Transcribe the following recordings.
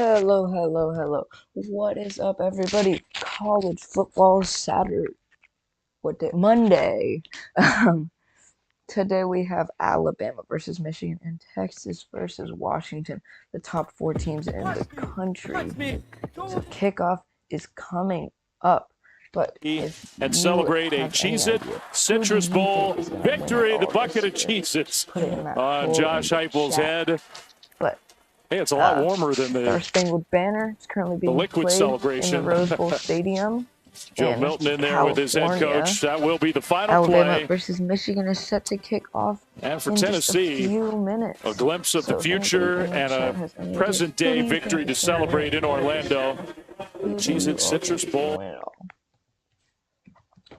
Hello, hello, hello. What is up, everybody? College football Saturday. What day? Monday. Um, Today we have Alabama versus Michigan and Texas versus Washington, the top four teams in the country. So kickoff is coming up. But if and you celebrate a have any Cheez-It idea, Citrus who do you Bowl think is gonna win victory. it The all bucket of this year? Cheez-Its Put it in that on poll Josh in the Heupel's chat. head. But Hey, it's a lot warmer than Star the Spangled Banner is currently being liquid played in the celebration. Rose Bowl Stadium Joe in Milton in there with his head California. coach. That will be the final Alabama play. versus Michigan is set to kick off And for in Tennessee, just a few minutes. a glimpse of the if future anybody in and the chat a has any idea, present-day who do you victory think to is gonna celebrate in win? Orlando. Who do Cheez-It you all Citrus think is gonna Bowl. win it all?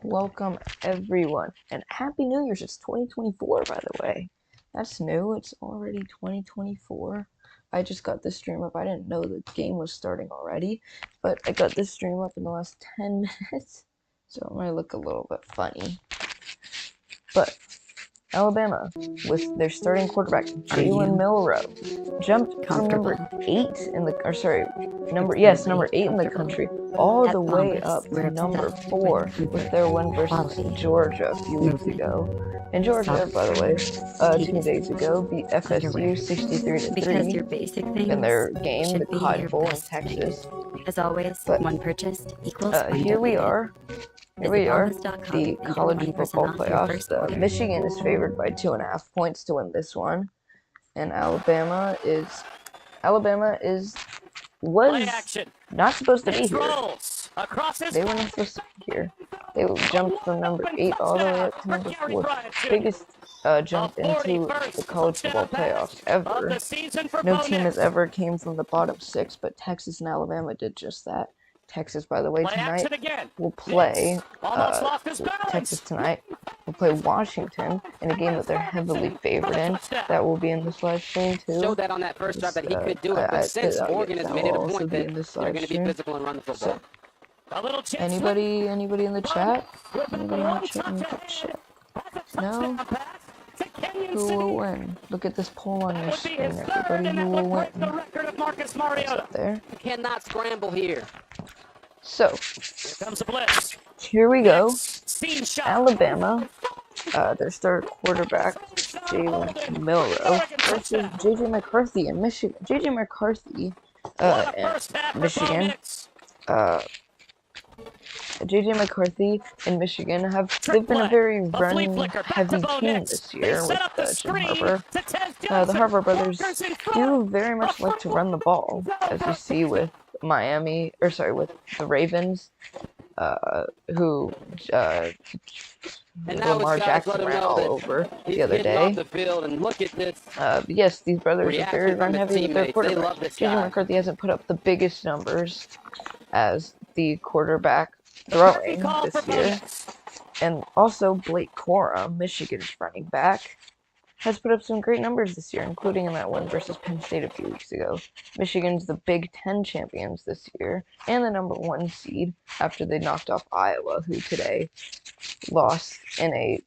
Welcome everyone, and Happy New Year's! It's 2024, by the way. That's new. It's already 2024. I just got this stream up. I didn't know the game was starting already, but I got this stream up in the last 10 minutes, so I'm gonna look a little bit funny. But Alabama, with their starting quarterback Jalen Milroe, jumped from number 8 in the, number 8 in the country, all the way up to number 4 with their win versus Georgia a few weeks ago. And Georgia, by the way, 2 days ago beat FSU 63-3 in their game, the Cotton Bowl in Texas. As always, one purchased equals one Here we are. Here we are, the and college get 20% football off your playoffs. first order. Michigan is favored by 2.5 points to win this one, and Alabama was not supposed to be here. They were not supposed to be here. They jumped from number 8 all the way up to number 4. Biggest jump into the college football playoffs ever. No team has ever came from the bottom 6, but Texas and Alabama did just that. Texas, by the way, tonight will play Texas tonight will play Washington in a game that they're heavily favored in. That will be in this live stream too. Showed that on that first drive that he could do it, but since Oregon has made it a point that they're going to be physical and run the football. So, anybody in the chat? Anybody in the chat? No? Who will win? Look at this poll on your screen, everybody. Who will win? What's up there? Cannot scramble here. So, here we go. Alabama, their starter quarterback, Jalen Milroe, versus J.J. McCarthy in Michigan. J.J. McCarthy in Michigan. J.J. McCarthy and Michigan they've been a very run-heavy team this year with Jim Harbaugh. The Harbaugh brothers do very much like to run the ball, as you see with with the Ravens, who Lamar Jackson ran all over the other day. Yes, these brothers are very run-heavy with their quarterback. J.J. McCarthy hasn't put up the biggest numbers as the quarterback throwing this year, and also Blake Corum, Michigan's running back, has put up some great numbers this year, including in that win versus Penn State a few weeks ago. Michigan's the Big Ten champions this year, and the number 1 seed after they knocked off Iowa, who today lost in a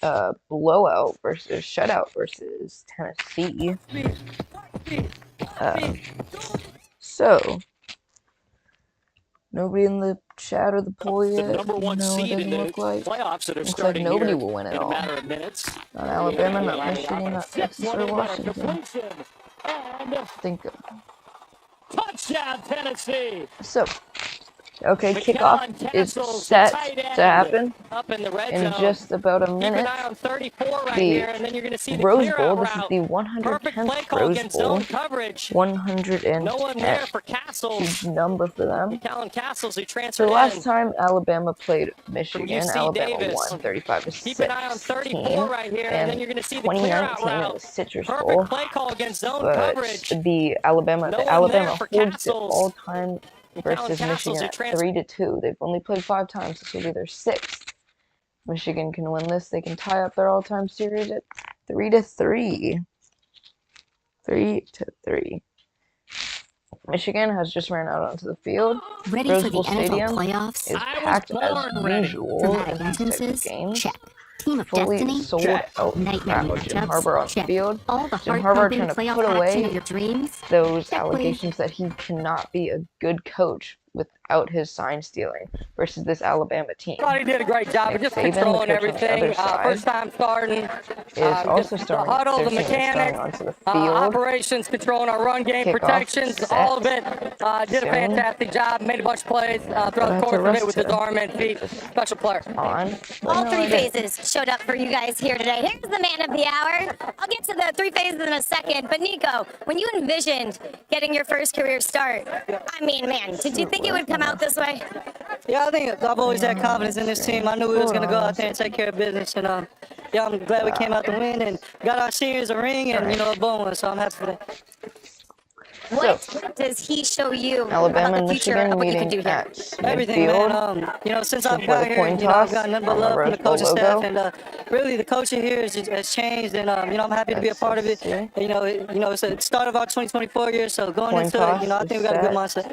shutout versus Tennessee. So, nobody in the chat or the poll yet. Number 1 seed in the playoffs that are starting nobody here will win it in a all. matter of minutes. Not Alabama, not Michigan, not Texas or Washington. Touchdown, Tennessee. So, okay, kickoff is set to happen in just about a minute. The Rose Bowl, this is the 110th Rose Bowl. 110th, huge number for them. So last time Alabama played Michigan, Alabama won 35-16. And 2019 in the Citrus Bowl. But Alabama holds it all time versus Michigan at 3-2. They've only played 5 times. This will be their 6th. Michigan can win this. They can tie up their all-time series at 3-3. 3-3. Michigan has just ran out onto the field. Rose Bowl Stadium is packed as usual in these types of games. Check. Team of fully Destiny? sold Check. out Nightmare crowd. Jim matchups? Harbaugh on the Check. field. All the Jim Harbaugh heart-pumping trying to playoff put action away of your dreams? those Check, please. allegations that he cannot be a good coach without his sign stealing versus this Alabama team. Thought he did a great job of Nick just Saban, the controlling coach on the everything. other side, First time starting. is also Just the starting. huddle, Their the team is starting mechanics, onto the field. operations, controlling our run game, Kickoff protections, set. all of it. Did a Soon. fantastic job. Made a bunch of plays throughout But I the have to course of it rest with his him. arm and feet. Special player. On. All No, three I didn't. phases showed up for you guys here today. Here's the man of the hour. I'll get to the three phases in a second. But Nico, when you envisioned getting your first career start, I mean, man, did you think it would come out this way? Yeah, I think I've always had confidence in this team. I knew we was going to go out there and take care of business. And yeah, I'm glad we came out to win and got our seniors a ring and, a bone. So I'm happy for that. What does he show you Alabama about and the future Michigan of what you can meeting do here? at Everything, midfield. man. Since I've Before got the here, coin I've toss got nothing but on the love from the Rose Bowl coaching staff. logo. And really, the culture here has changed. And, I'm happy to be a part of it. SEC. It's the start of our 2024 year. So going Coin into toss it, I is think we got a good set. mindset.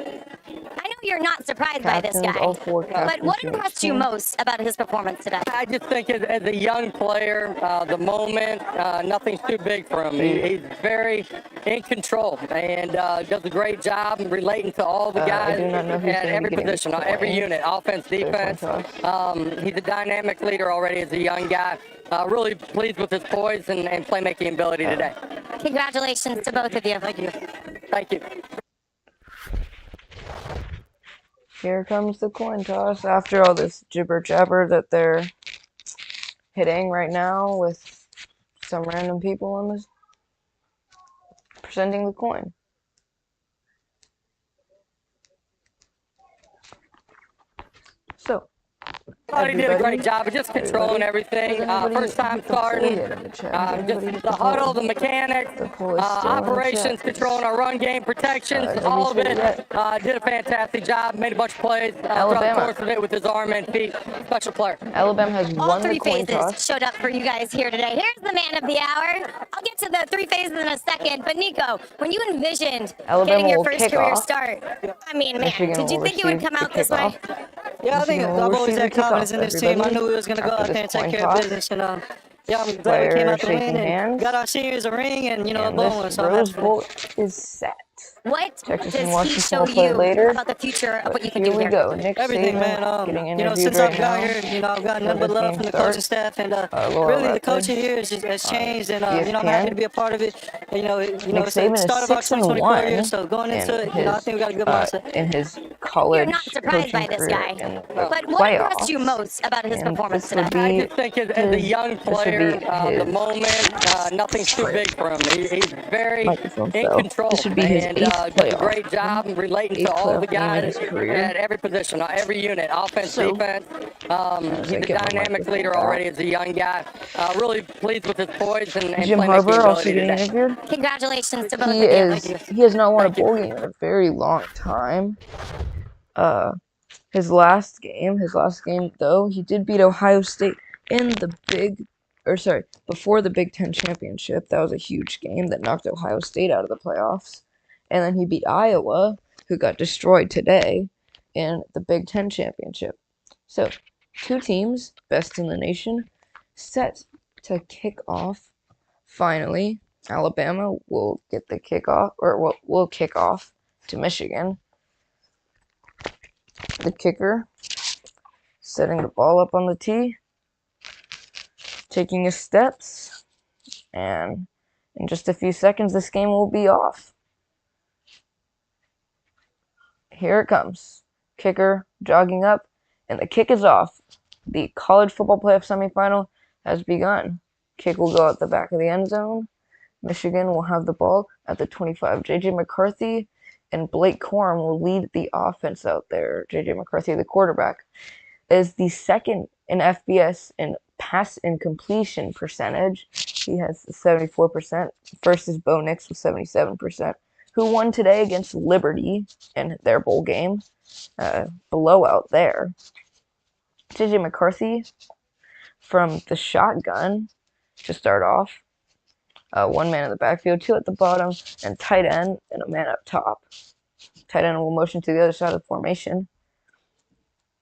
I know you're not surprised by this Captains, guy, all four but captains what from each impressed you team. most about his performance today? I just think as a young player, the moment, nothing's too big for him. He's very in control and does a great job relating to all the I guys do not know who's at gonna be every getting the position, every coin. unit, offense, defense. He's a dynamic leader already as a young guy. Really pleased with his poise and playmaking ability today. Congratulations to both of you. Thank you. Thank you. Here comes the coin toss after all this jibber jabber that they're hitting right now with some random people on this presenting the coin. So, Thought he did a great job of just controlling everything. First time starting. Just the huddle, the mechanics, operations, controlling our run game, protections, all of it. Did a fantastic job. Made a bunch of plays throughout the course of it with his arm and feet. Special player. Alabama has All won the three coin phases toss. showed up for you guys here today. Here's the man of the hour. I'll get to the three phases in a second. But Nico, when you envisioned Alabama getting your will first kick career off. start, I mean, man, Michigan did you will think it would receive come the out this way? kickoff. Yeah, I think Michigan will I've always receive had the confidence kickoff, in this team. I everybody. knew we was going to go After out there this and take coin care toss. of business. And yeah, I'm glad we Players came out to shaking win and hands. got our seniors a ring and, a And bone. this So I'm Rose happy for Bowl that. is set. What Texas does and he Washington show will play you later. about the future of what you can Here do we here? go. Nick Everything, Saban man. getting interviewed Since right I've got now. here, I've got before nothing but the love game from the coaching starts. staff. And Laura really, the culture Rutledge here has changed. And, ESPN. I'm happy to be a part of it. Nick It's the Saban is start of our 2024 year. 6-1 So going in into it, his I think we got a good mindset. in his You're college not surprised coaching by this career guy, in the but what impressed you playoffs. most about his And performance this would today? be I just think as a young player, the his moment, nothing's too big for him. He's very microphone in fell. control This would be his and eighth does a playoff. great job relating to Eighth all the playoff game in guys his career. at every position, every unit, offense, So, defense. as He's I a get my dynamic microphone leader back. already as a young guy. Really pleased with his poise and Jim playmaking Harbaugh also ability getting today. interviewed. Congratulations to both He of you. has not won a bowl game in a very long time. His last game though, he did beat Ohio State in the before the Big Ten championship. That was a huge game that knocked Ohio State out of the playoffs. And then he beat Iowa, who got destroyed today, in the Big Ten championship. So, two teams, best in the nation, set to kick off. Finally, Alabama will get the kickoff, or will kick off to Michigan. The kicker setting the ball up on the tee, taking his steps, and in just a few seconds, this game will be off. Here it comes. Kicker jogging up, and the kick is off. The college football playoff semifinal has begun. Kick will go out the back of the end zone. Michigan will have the ball at the 25. J.J. McCarthy and Blake Corum will lead the offense out there. J.J. McCarthy, the quarterback, is the second in FBS in pass incompletion percentage. He has 74%. First is Bo Nix with 77%, who won today against Liberty in their bowl game. Blowout there. J.J. McCarthy from the shotgun to start off. One man in the backfield, two at the bottom, and tight end and a man up top. Tight end will motion to the other side of the formation.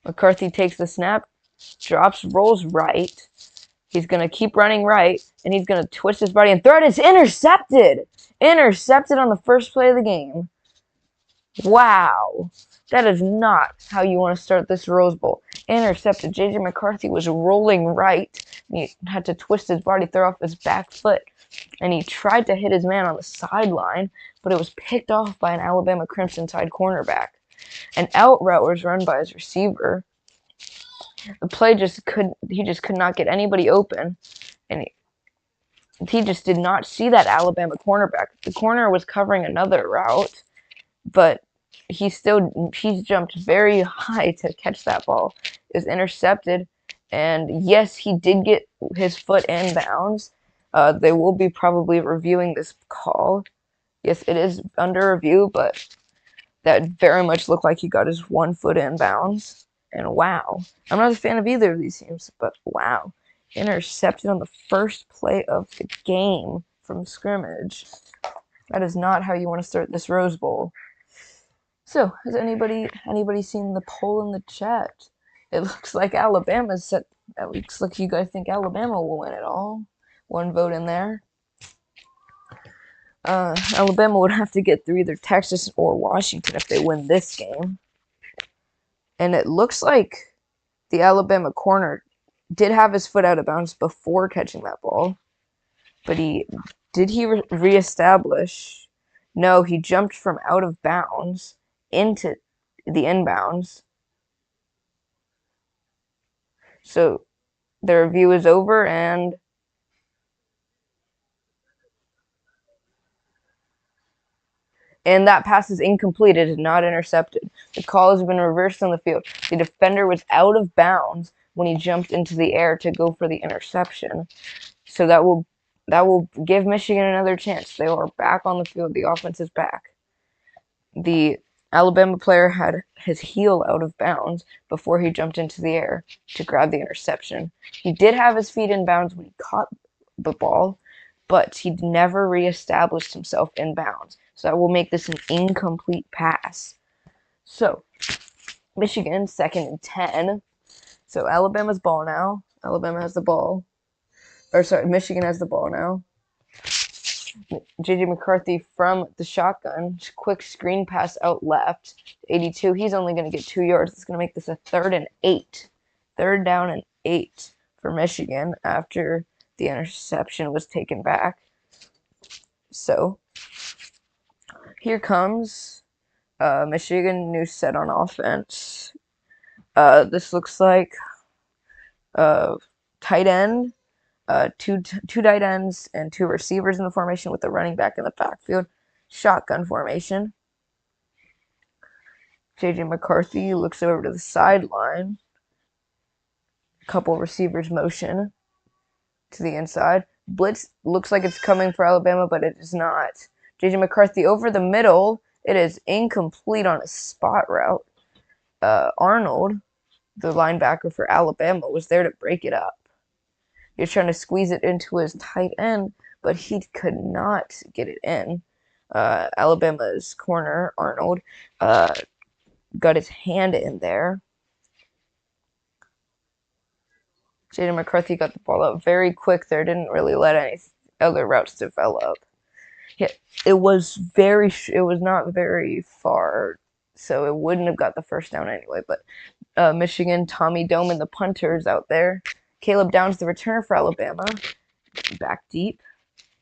McCarthy takes the snap, drops, rolls right. He's going to keep running right, and he's going to twist his body and throw it. It's intercepted! Intercepted on the first play of the game. Wow. That is not how you want to start this Rose Bowl. Intercepted. J.J. McCarthy was rolling right. He had to twist his body, throw off his back foot, and he tried to hit his man on the sideline, but it was picked off by an Alabama Crimson Tide cornerback. An out route was run by his receiver. The play he just could not get anybody open, and he just did not see that Alabama cornerback. The corner was covering another route, but he jumped very high to catch that ball. It was intercepted, and yes, he did get his foot in bounds. They will be probably reviewing this call. Yes, it is under review, but that very much looked like he got his 1 foot in bounds. And wow, I'm not a fan of either of these teams, but wow, intercepted on the first play of the game from scrimmage. That is not how you want to start this Rose Bowl. So, has anybody seen the poll in the chat? It looks like Alabama's set. It looks like you guys think Alabama will win it all. 1 vote in there. Alabama would have to get through either Texas or Washington if they win this game. And it looks like the Alabama corner did have his foot out of bounds before catching that ball. But did he reestablish? No, he jumped from out of bounds into the inbounds. So the review is over, and that pass is incomplete. It is not intercepted. The call has been reversed on the field. The defender was out of bounds when he jumped into the air to go for the interception. So that will give Michigan another chance. They are back on the field. The offense is back. The Alabama player had his heel out of bounds before he jumped into the air to grab the interception. He did have his feet in bounds when he caught the ball, but he never reestablished himself in bounds. So that will make this an incomplete pass. So, Michigan, 2nd and 10. So Alabama's ball now. Alabama has the ball. Michigan has the ball now. J.J. McCarthy from the shotgun. Quick screen pass out left. 82. He's only going to get 2 yards. It's going to make this a 3rd and 8. 3rd down and 8 for Michigan after the interception was taken back. So, here comes Michigan, new set on offense. This looks like tight end, two tight ends and 2 receivers in the formation with the running back in the backfield. Shotgun formation. J.J. McCarthy looks over to the sideline. A couple receivers motion to the inside. Blitz looks like it's coming for Alabama, but it is not. J.J. McCarthy over the middle. It is incomplete on a spot route. Arnold, the linebacker for Alabama, was there to break it up. He was trying to squeeze it into his tight end, but he could not get it in. Alabama's corner, Arnold, got his hand in there. J.J. McCarthy got the ball out very quick there. Didn't really let any other routes develop. Yeah, it was not very far, so it wouldn't have got the first down anyway. But Michigan, Tommy Doman, the punter, is out there. Caleb Downs, the returner for Alabama, back deep.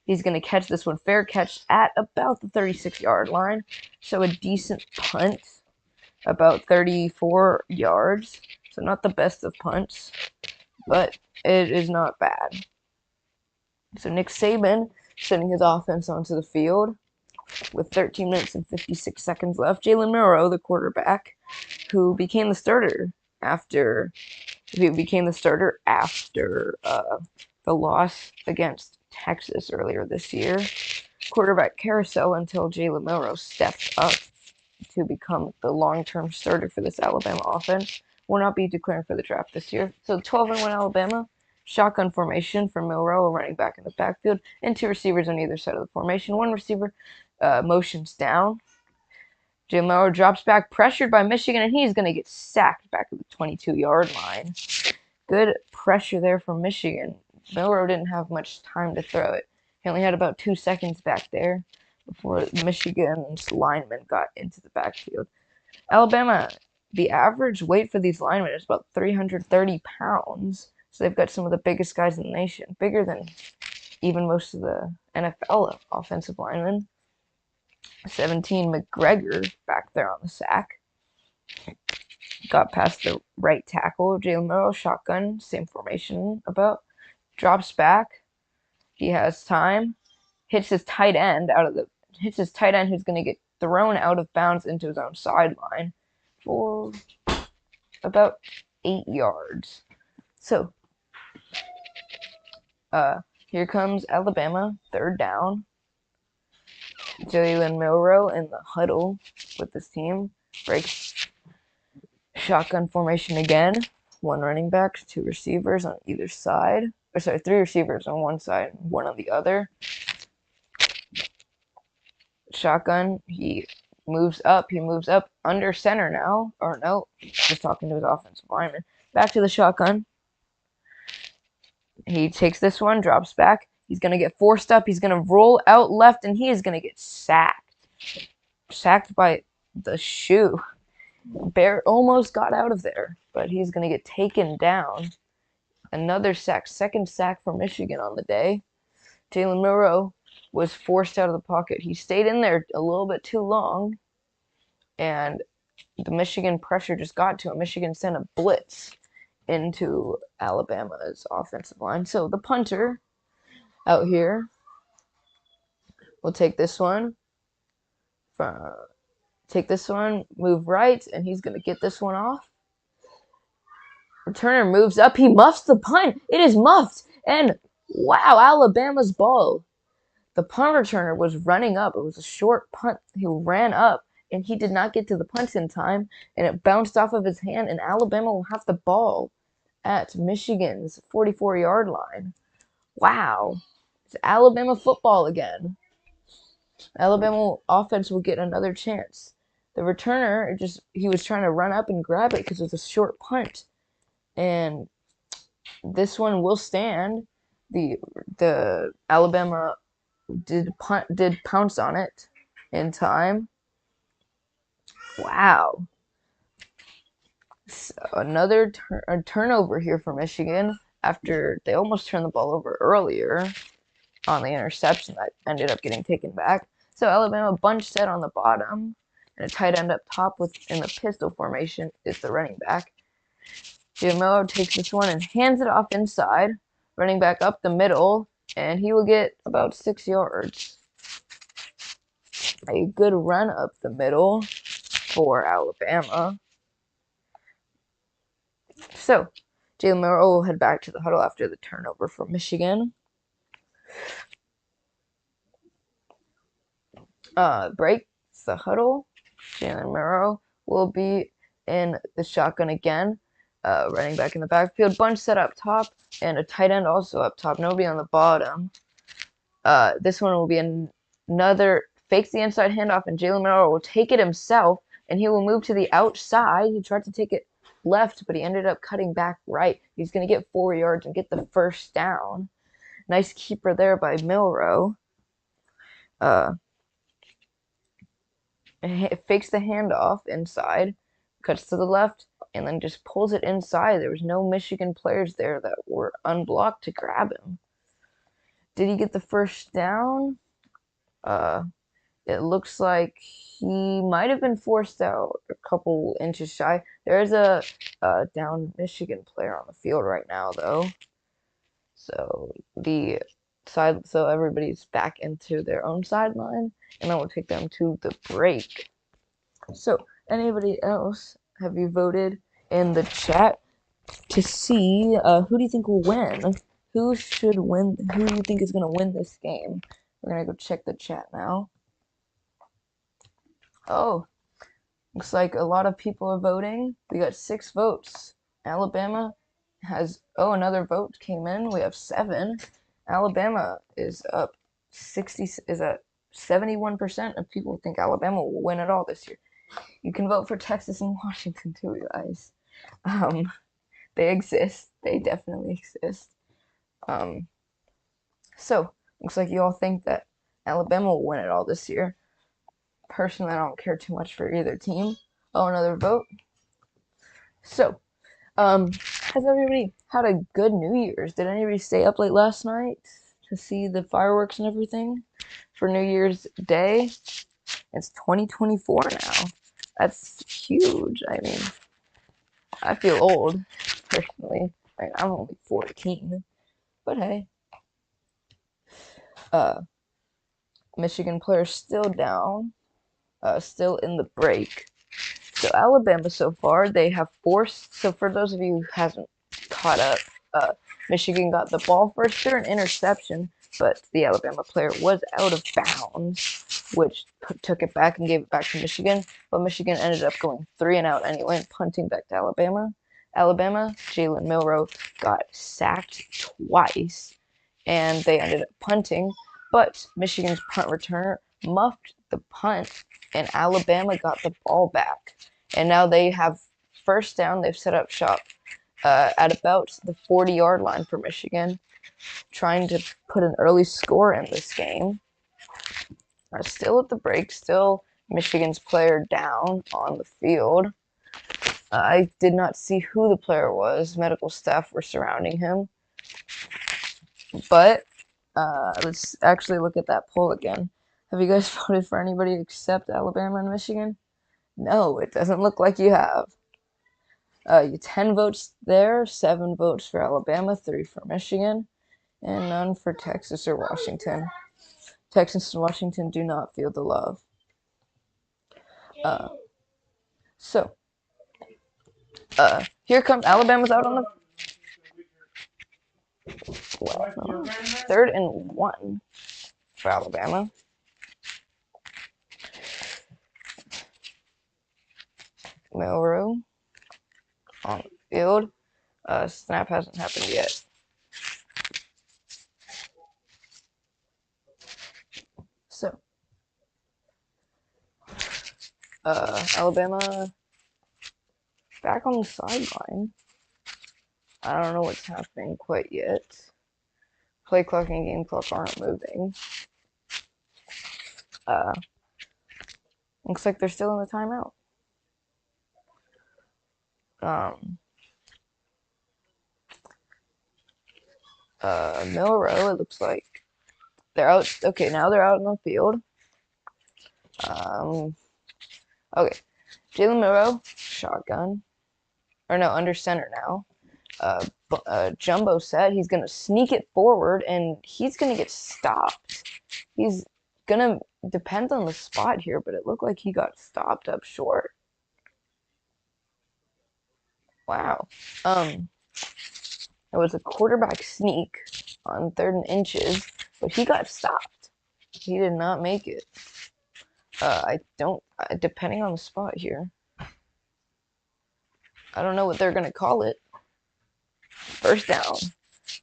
He's going to catch this one. Fair catch at about the 36-yard line. So a decent punt, about 34 yards. So not the best of punts, but it is not bad. So Nick Saban sending his offense onto the field with 13 minutes and 56 seconds left. Jalen Milroe, the quarterback, who became the starter after the loss against Texas earlier this year. Quarterback carousel until Jalen Milroe stepped up to become the long-term starter for this Alabama offense. Will not be declaring for the draft this year. So 12-1 Alabama. Shotgun formation for Milroe, a running back in the backfield, and 2 receivers on either side of the formation. 1 receiver motions down. Jalen Milroe drops back, pressured by Michigan, and he's going to get sacked back at the 22-yard line. Good pressure there from Michigan. Milroe didn't have much time to throw it. He only had about 2 seconds back there before Michigan's linemen got into the backfield. Alabama, the average weight for these linemen is about 330 pounds. So they've got some of the biggest guys in the nation, bigger than even most of the NFL offensive linemen. 17, McGregor back there on the sack. Got past the right tackle. Jalen Milroe, shotgun, same formation about. Drops back. He has time. Hits his tight end who's going to get thrown out of bounds into his own sideline for about 8 yards. So, here comes Alabama, 3rd down. Jalen Milroe in the huddle with his team. Breaks shotgun formation again. 1 running back, 2 receivers on either side. 3 receivers on one side, 1 on the other. Shotgun, he moves up under center now. Or no, just talking to his offensive lineman. Back to the shotgun. He takes this one, drops back. He's going to get forced up. He's going to roll out left, and he is going to get sacked. Sacked by the shoe. Bear almost got out of there, but he's going to get taken down. Another sack, 2nd sack for Michigan on the day. Jalen Milroe was forced out of the pocket. He stayed in there a little bit too long, and the Michigan pressure just got to him. Michigan sent a blitz into Alabama's offensive line. So the punter out here will take this one, move right, and he's going to get this one off. Returner moves up. He muffs the punt. It is muffed. And wow, Alabama's ball. The punt returner was running up. It was a short punt. He ran up, and he did not get to the punt in time, and it bounced off of his hand, and Alabama will have the ball at Michigan's 44-yard line. Wow. It's Alabama football again. Alabama offense will get another chance. The returner, he was trying to run up and grab it because it was a short punt. And this one will stand. The Alabama did pounce on it in time. Wow. So another turnover here for Michigan after they almost turned the ball over earlier on the interception that ended up getting taken back. So Alabama bunch set on the bottom, and a tight end up top in the pistol formation is the running back. Jalen Milroe takes this one and hands it off inside, running back up the middle, and he will get about 6 yards. A good run up the middle for Alabama. So, Jalen Milroe will head back to the huddle after the turnover for Michigan. Breaks the huddle. Jalen Milroe will be in the shotgun again. Running back in the backfield. Bunch set up top, and a tight end also up top. Nobody on the bottom. This one will be another fakes the inside handoff, and Jalen Milroe will take it himself, and he will move to the outside. He tried to take it left, but he ended up cutting back right. He's going to get 4 yards and get the 1st down. Nice keeper there by Milroe. Fakes the handoff inside, cuts to the left, and then just pulls it inside. There was no Michigan players there that were unblocked to grab him. Did he get the 1st down? It looks like he might have been forced out a couple inches shy. There is a down Michigan player on the field right now, though. So everybody's back into their own sideline, and then we'll take them to the break. So, anybody else, have you voted in the chat to see who do you think will win? Who should win? Who do you think is going to win this game? We're going to go check the chat now. Oh, looks like a lot of people are voting. We got 6 votes. Alabama has, another vote came in. We have 7. Alabama is up is at 71% of people think Alabama will win it all this year. You can vote for Texas and Washington too, guys. They exist. They definitely exist. So looks like you all think that Alabama will win it all this year. Personally, I don't care too much for either team. Oh, another vote. So, has everybody had a good New Year's? Did anybody stay up late last night to see the fireworks and everything for New Year's Day? It's 2024 now. That's huge. I mean, I feel old, personally. Like, I'm only 14, but hey. Michigan players still down, still in the break. So Alabama so far, they have forced, so for those of you who hasn't caught up, Michigan got the ball first through an interception, but the Alabama player was out of bounds, which took it back and gave it back to Michigan, but Michigan ended up going 3 and out anyway and punting back to Alabama. Jalen Milroe got sacked twice, and they ended up punting, but Michigan's punt returner muffed the punt, and Alabama got the ball back. And now they have first down. They've set up shop at about the 40-yard line for Michigan, trying to put an early score in this game. Still at the break, still Michigan's player down on the field. I did not see who the player was. Medical staff were surrounding him. But let's actually look at that poll again. Have you guys voted for anybody except Alabama and Michigan? No, it doesn't look like you have. 10 votes there, 7 votes for Alabama, 3 for Michigan, and none for Texas or Washington. Texas and Washington do not feel the love. Here comes Alabama's out on the 3rd and 1 for Alabama. Milroe on the field. Snap hasn't happened yet. So, Alabama back on the sideline. I don't know what's happening quite yet. Play clock and game clock aren't moving. Looks like they're still in the timeout. Milroe, it looks like they're out. Okay, now they're out in the field. Okay, Jalen Milroe, shotgun, or no, under center now. Jumbo said he's gonna sneak it forward, and he's gonna get stopped. He's gonna depend on the spot here, but it looked like he got stopped up short. Wow. It was a quarterback sneak on 3rd and inches, but he got stopped. He did not make it. Depending on the spot here, I don't know what they're going to call it. First down.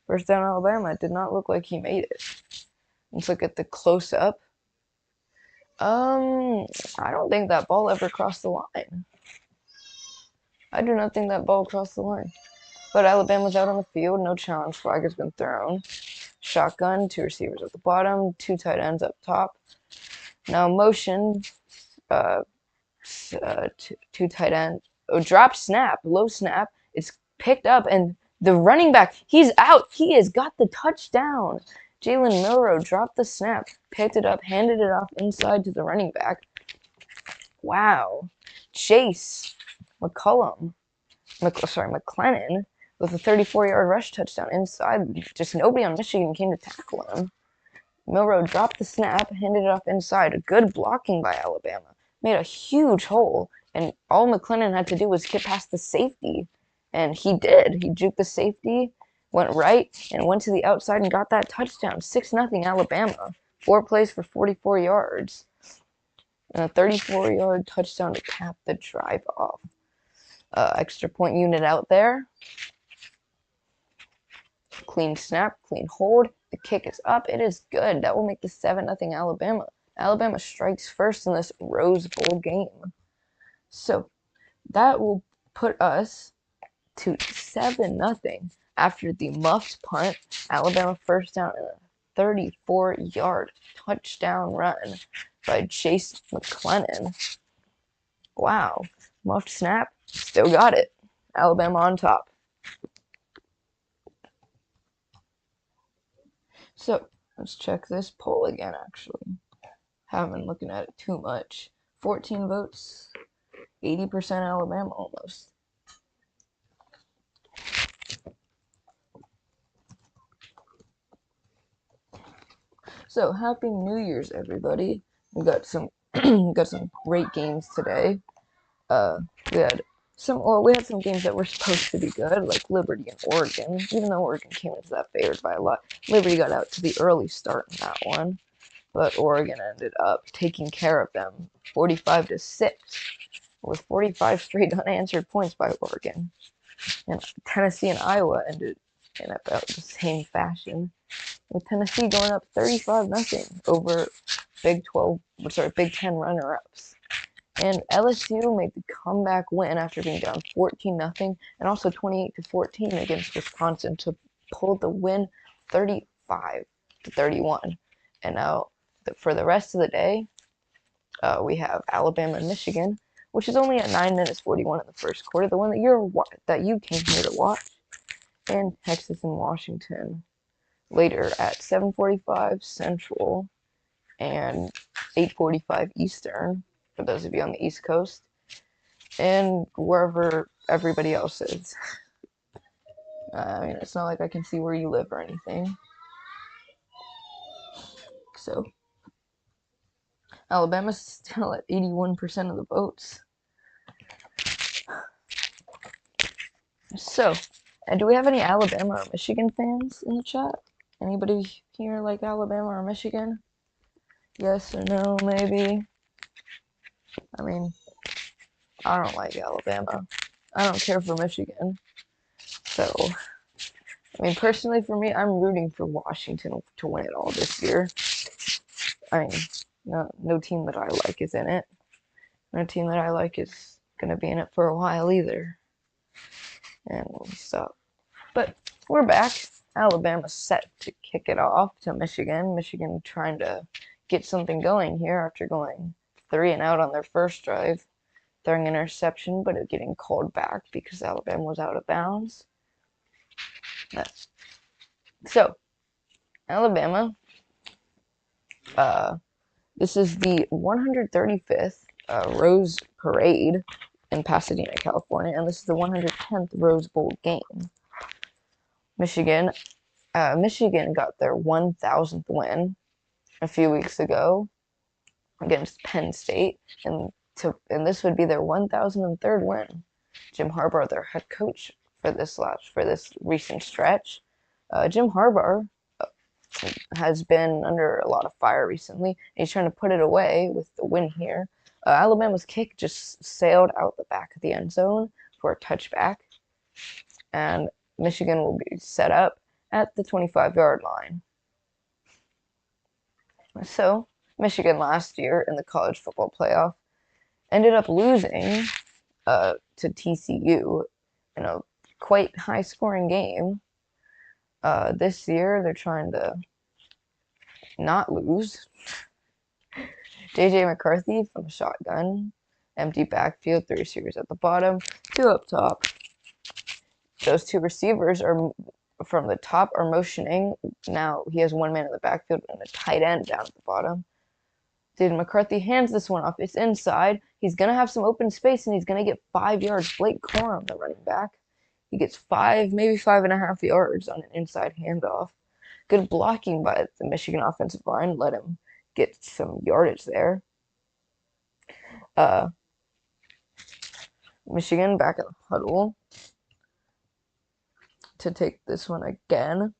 First down, Alabama. It did not look like he made it. Let's look at the close-up. I don't think that ball ever crossed the line. I do not think that ball crossed the line. But Alabama's out on the field. No challenge flag has been thrown. Shotgun, 2 receivers at the bottom, 2 tight ends up top. Now motion, 2 tight ends. Oh, drop snap, low snap. It's picked up, and the running back, he's out. He has got the touchdown. Jalen Milroe dropped the snap, picked it up, handed it off inside to the running back. Wow. Chase McClellan with a 34-yard rush touchdown inside. Just nobody on Michigan came to tackle him. Milroe dropped the snap, handed it off inside. A good blocking by Alabama. Made a huge hole, and all McClellan had to do was get past the safety. And he did. He juked the safety, went right, and went to the outside and got that touchdown. 6-0 Alabama. 4 plays for 44 yards. And a 34-yard touchdown to cap the drive off. Extra point unit out there. Clean snap, clean hold. The kick is up. It is good. That will make the 7-0 Alabama. Alabama strikes first in this Rose Bowl game. So that will put us to 7-0. after the muffed punt, Alabama first down and a 34-yard touchdown run by Chase McClellan. Wow. Muffed snap, still got it. Alabama on top. So, let's check this poll again, actually. Haven't been looking at it too much. 14 votes, 80% Alabama almost. So, happy New Year's, everybody. We got some great games today. We had some games that were supposed to be good, like Liberty and Oregon. Even though Oregon came into that favored by a lot, Liberty got out to the early start in that one, but Oregon ended up taking care of them, 45-6, with 45 straight unanswered points by Oregon. And Tennessee and Iowa ended in about the same fashion, with Tennessee going up 35-0 over Big 10 runner-ups. And LSU made the comeback win after being down 14-0 and also 28-14 against Wisconsin to pull the win 35-31. And now for the rest of the day, we have Alabama and Michigan, which is only at 9 minutes 41 in the first quarter, the one that you came here to watch, and Texas and Washington later at 7:45 Central and 8:45 Eastern, for those of you on the East Coast, and wherever everybody else is. I mean, it's not like I can see where you live or anything. So, Alabama's still at 81% of the votes. So, and do we have any Alabama or Michigan fans in the chat? Anybody here like Alabama or Michigan? Yes or no, maybe? I mean, I don't like Alabama. I don't care for Michigan. So, I mean, personally for me, I'm rooting for Washington to win it all this year. I mean, no team that I like is in it. No team that I like is going to be in it for a while either. And we'll stop. But we're back. Alabama's set to kick it off to Michigan. Michigan trying to get something going here after going 3-and-out on their first drive, throwing an interception, but it getting called back because Alabama was out of bounds. So, Alabama, this is the 135th Rose Parade in Pasadena, California, and this is the 110th Rose Bowl game. Michigan got their 1,000th win a few weeks ago against Penn State, and this would be their 1,003rd win. Jim Harbaugh, their head coach for this recent stretch. Jim Harbaugh has been under a lot of fire recently, and he's trying to put it away with the win here. Alabama's kick just sailed out the back of the end zone for a touchback, and Michigan will be set up at the 25-yard line. So, Michigan last year in the college football playoff ended up losing to TCU in a quite high-scoring game. This year, they're trying to not lose. J.J. McCarthy from shotgun, empty backfield, 3 receivers at the bottom, 2 up top. Those 2 receivers are from the top are motioning. Now he has 1 man in the backfield and a tight end down at the bottom. Dude, McCarthy hands this one off. It's inside. He's going to have some open space, and he's going to get 5 yards. Blake Corum, the running back. He gets 5, maybe 5.5 yards on an inside handoff. Good blocking by the Michigan offensive line. Let him get some yardage there. Michigan back in the huddle to take this one again.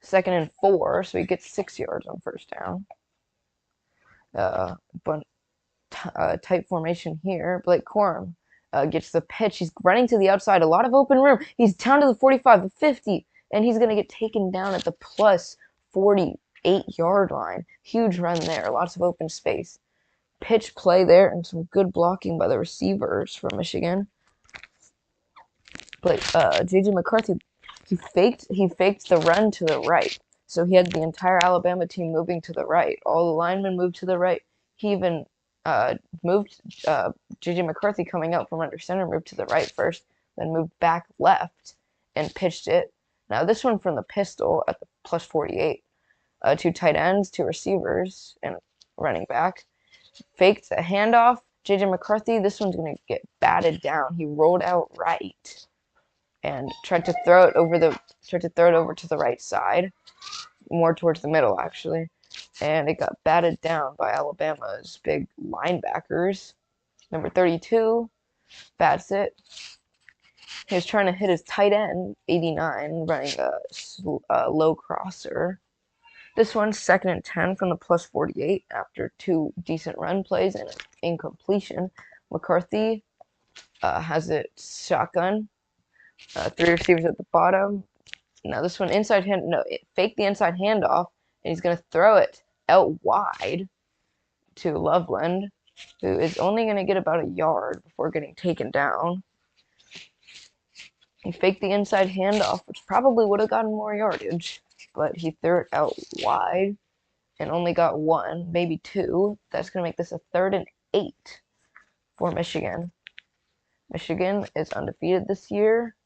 2nd and 4, so he gets 6 yards on first down. Tight formation here. Blake Corum gets the pitch. He's running to the outside. A lot of open room. He's down to the 45, the 50, and he's going to get taken down at the plus 48-yard line. Huge run there. Lots of open space. Pitch play there and some good blocking by the receivers from Michigan. But J.J. McCarthy, he faked the run to the right. So he had the entire Alabama team moving to the right. All the linemen moved to the right. He even moved J.J. McCarthy coming out from under center, moved to the right first, then moved back left and pitched it. Now this one from the pistol at the plus 48. 2 tight ends, 2 receivers, and running back. Faked a handoff. J.J. McCarthy, this one's going to get batted down. He rolled out right and tried to throw it over to the right side, more towards the middle actually, and it got batted down by Alabama's big linebackers. Number 32 bats it. He was trying to hit his tight end, 89, running a low crosser. This one's 2nd and 10 from the plus 48 after 2 decent run plays and an incompletion. McCarthy has it shotgun. 3 receivers at the bottom. Now this one inside hand, no, it faked the inside handoff, and he's going to throw it out wide to Loveland, who is only going to get about a yard before getting taken down. He faked the inside handoff, which probably would have gotten more yardage, but he threw it out wide and only got 1, maybe 2. That's going to make this a 3rd and 8 for Michigan. Michigan is undefeated this year,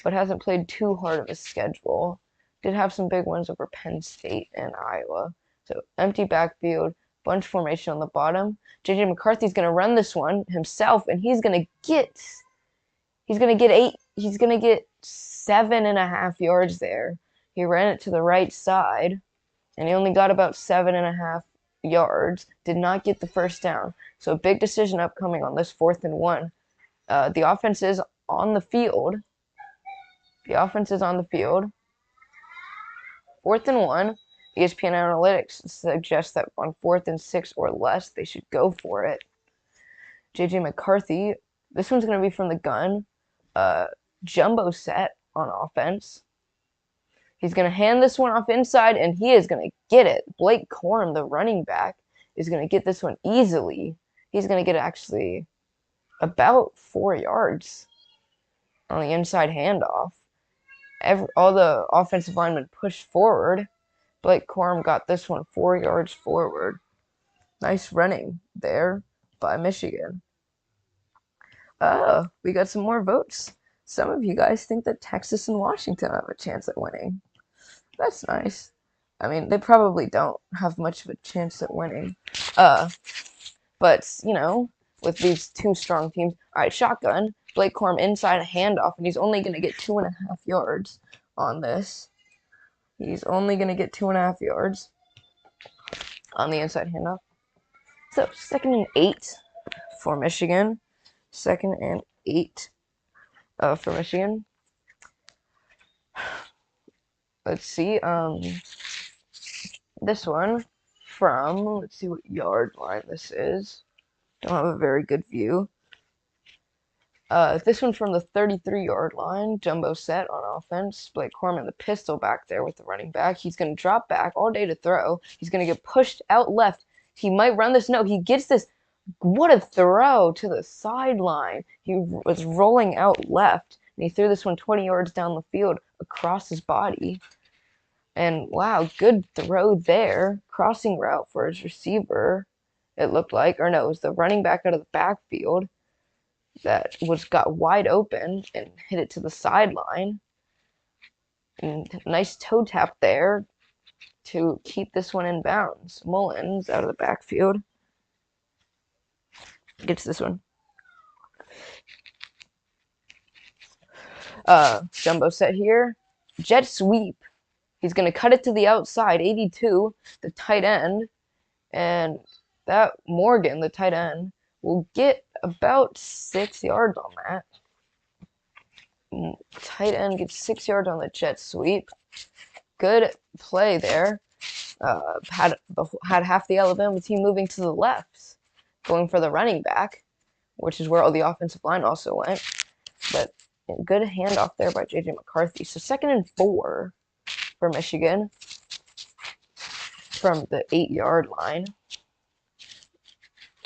but hasn't played too hard of a schedule. Did have some big wins over Penn State and Iowa. So empty backfield, bunch formation on the bottom. J.J. McCarthy's going to run this one himself, and he's going to get 7.5 yards there. He ran it to the right side, and he only got about 7.5 yards. Did not get the first down. So a big decision upcoming on this 4th and 1. The offense is on the field. 4th and 1. ESPN Analytics suggests that on 4th and 6 or less, they should go for it. J.J. McCarthy, this one's going to be from the gun. Jumbo set on offense. He's going to hand this one off inside, and he is going to get it. Blake Corum, the running back, is going to get this one easily. He's going to get actually about 4 yards on the inside handoff. All the offensive linemen pushed forward. Blake Corum got this one 4 yards forward. Nice running there by Michigan. We got some more votes. Some of you guys think that Texas and Washington have a chance at winning. That's nice. I mean, they probably don't have much of a chance at winning. But, you know, with these 2 strong teams. All right, shotgun. Blake Corum inside a handoff, and he's only going to get 2.5 yards on this. He's only going to get 2.5 yards on the inside handoff. So, 2nd and 8 for Michigan. 2nd and 8 for Michigan. Let's see. This one from, let's see what yard line this is. Don't have a very good view. This one from the 33-yard line. Jumbo set on offense. Blake Corum in the pistol back there with the running back. He's going to drop back all day to throw. He's going to get pushed out left. He might run this. No, he gets this. What a throw to the sideline. He was rolling out left, and he threw this one 20 yards down the field across his body. And wow, good throw there. Crossing route for his receiver, it looked like. Or no, it was the running back out of the backfield that got wide open and hit it to the sideline. And nice toe tap there to keep this one in bounds. Mullins out of the backfield gets this one. Jumbo set here. Jet sweep. He's going to cut it to the outside, 82, the tight end. And that Morgan, the tight end, will get about 6 yards on that. Tight end gets 6 yards on the jet sweep. Good play there. Had half the Alabama team moving to the left, going for the running back, which is where all the offensive line also went. But good handoff there by J.J. McCarthy. So 2nd and 4 for Michigan from the 8-yard line.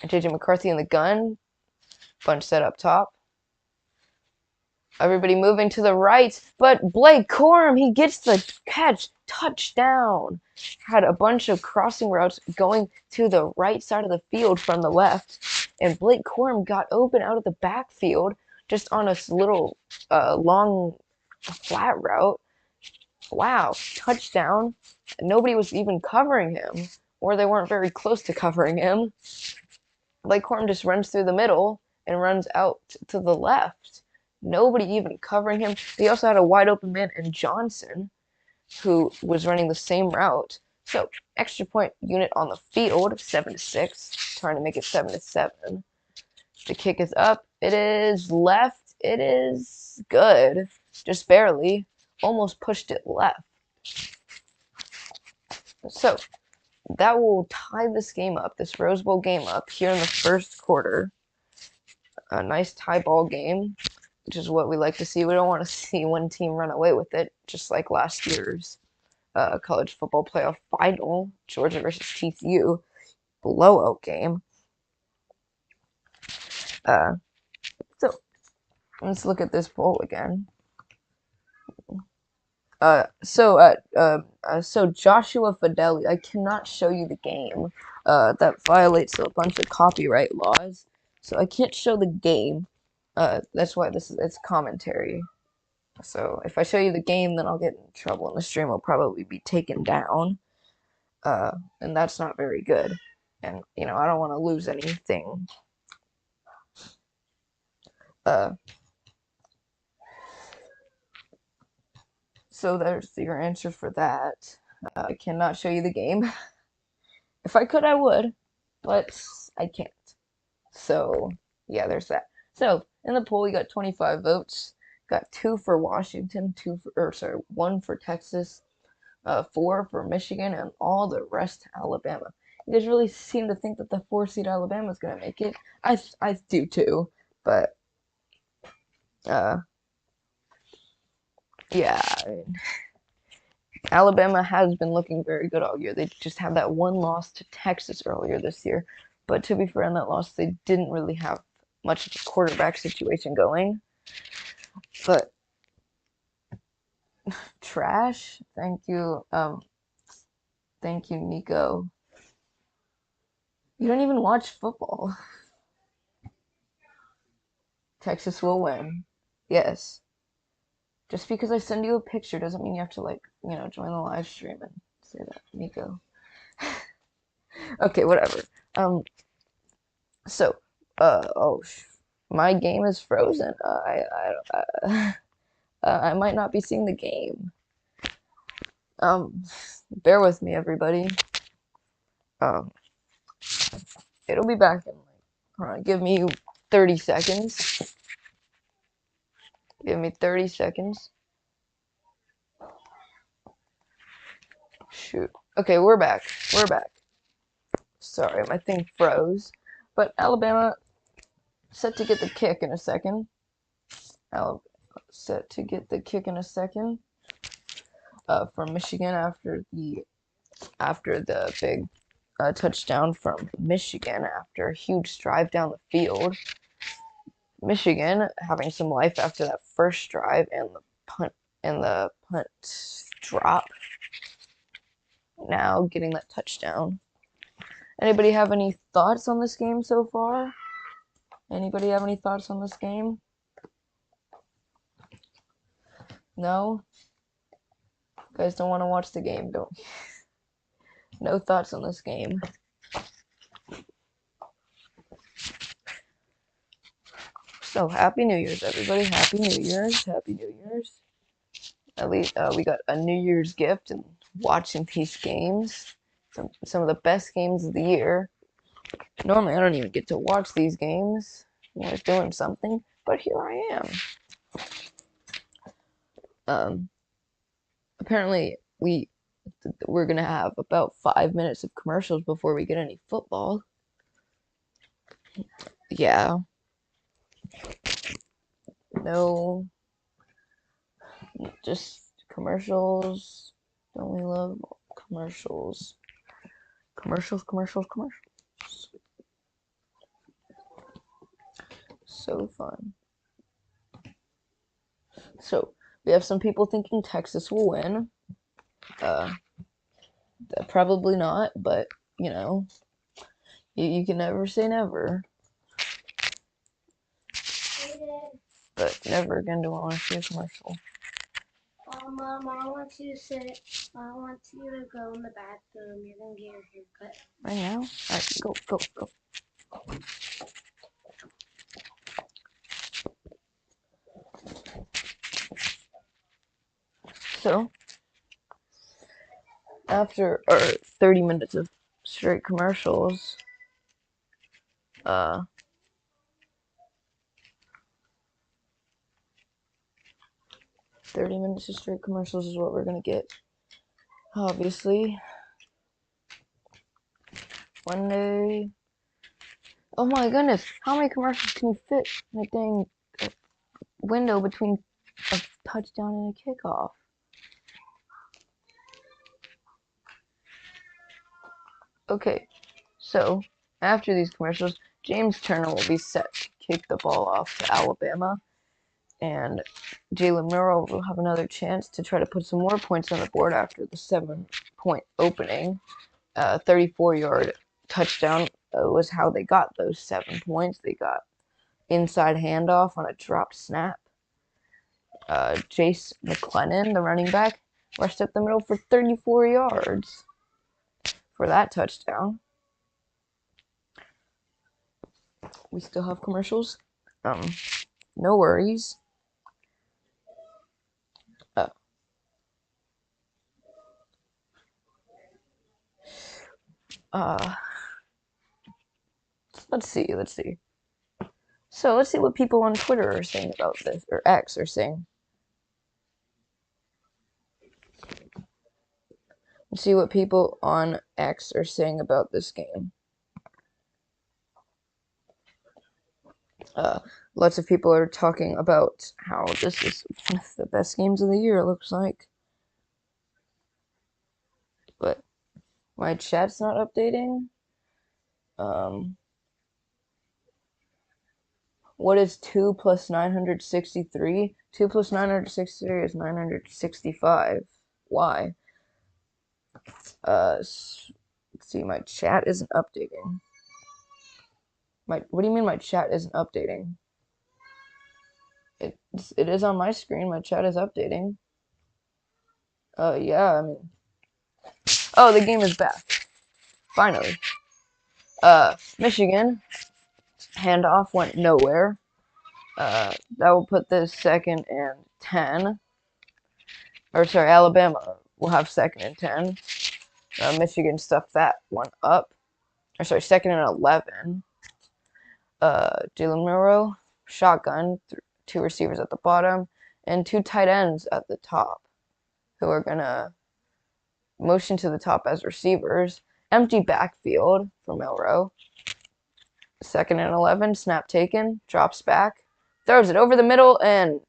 J.J. McCarthy in the gun. Bunch set up top. Everybody moving to the right, but Blake Corum, he gets the catch, touchdown. Had a bunch of crossing routes going to the right side of the field from the left, and Blake Corum got open out of the backfield just on a little long flat route. Wow, touchdown. Nobody was even covering him, or they weren't very close to covering him. Blake Corum just runs through the middle and runs out to the left. Nobody even covering him. They also had a wide open man in Johnson, who was running the same route. So extra point unit on the field, 7-6, trying to make it 7-7. The kick is up. It is left. It is good, just barely. Almost pushed it left. So that will tie this game up, this Rose Bowl game up here in the first quarter. A nice tie ball game, which is what we like to see. We don't want to see one team run away with it, just like last year's college football playoff final, Georgia versus TCU, blowout game. So let's look at this bowl again. So Joshua Fideli, I cannot show you the game. That violates a bunch of copyright laws, so I can't show the game. That's why it's commentary. So if I show you the game, then I'll get in trouble, and the stream will probably be taken down. And that's not very good. And I don't want to lose anything. So there's your answer for that. I cannot show you the game. If I could, I would, but I can't. So yeah, there's that. So in the poll, we got 25 votes. Got 2 for Washington, 1 for Texas, 4 for Michigan, and all the rest Alabama. You guys really seem to think that the 4-seed Alabama is gonna make it. I do too, but yeah. Alabama has been looking very good all year. They just had that one loss to Texas earlier this year. But to be fair, in that loss, they didn't really have much of a quarterback situation going. But trash. Thank you. Thank you, Nico. You don't even watch football. Texas will win. Yes. Just because I send you a picture doesn't mean you have to join the live stream and say that, Nico. Okay, whatever. So, my game is frozen. I might not be seeing the game. Bear with me, everybody. It'll be back in give me 30 seconds. Give me 30 seconds. Shoot. Okay, we're back. We're back. Sorry, my thing froze. But Alabama set to get the kick in a second. Set to get the kick in a second. From Michigan after the big touchdown from Michigan after a huge drive down the field. Michigan having some life after that first drive and the punt drop. Now getting that touchdown. Anybody have any thoughts on this game so far? Anybody have any thoughts on this game? No? You guys don't want to watch the game, don't you? No thoughts on this game. So, Happy New Year's, everybody. Happy New Year's. Happy New Year's. At least we got a New Year's gift in watching these games. Some of the best games of the year. Normally, I don't even get to watch these games. I was doing something, but here I am. Apparently, we're gonna have about 5 minutes of commercials before we get any football. Yeah. No. Just commercials. Don't we love commercials? Commercials. So fun. So we have some people thinking Texas will win. Probably not, but you know, you can never say never. But never again do I want to see a commercial. Mom, I want you to sit. I want you to go in the bathroom. You're gonna get your haircut. Right now? Alright, go, go, go. So, after 30 minutes of straight commercials, 30 minutes of straight commercials is what we're gonna get. Obviously. One day. Oh my goodness, how many commercials can you fit in a dang window between a touchdown and a kickoff? Okay, so after these commercials, James Turner will be set to kick the ball off to Alabama, and Jalen Murrow will have another chance to try to put some more points on the board after the 7-point opening. 34-yard touchdown was how they got those 7 points. They got inside handoff on a dropped snap. Jace McClellan, the running back, rushed up the middle for 34 yards for that touchdown. We still have commercials. No worries. Let's see. So let's see what people on Twitter are saying about this, or X are saying. Let's see what people on X are saying about this game. Lots of people are talking about how this is one of the best games of the year, it looks like. But my chat's not updating. What is 2 plus 963? 2 plus 963 is 965. Why? Let's see, my chat isn't updating. What do you mean my chat isn't updating? It is on my screen, my chat is updating. Yeah, I mean... Oh, the game is back. Finally. Michigan. Handoff went nowhere. That will put this 2nd and 10. Or sorry, Alabama will have 2nd and 10. Michigan stuffed that one up. Or sorry, 2nd and 11. Jalen Murrow, shotgun, 2 receivers at the bottom, and 2 tight ends at the top, who are gonna motion to the top as receivers. Empty backfield for Murrow. 2nd and 11, snap taken, drops back, throws it over the middle, and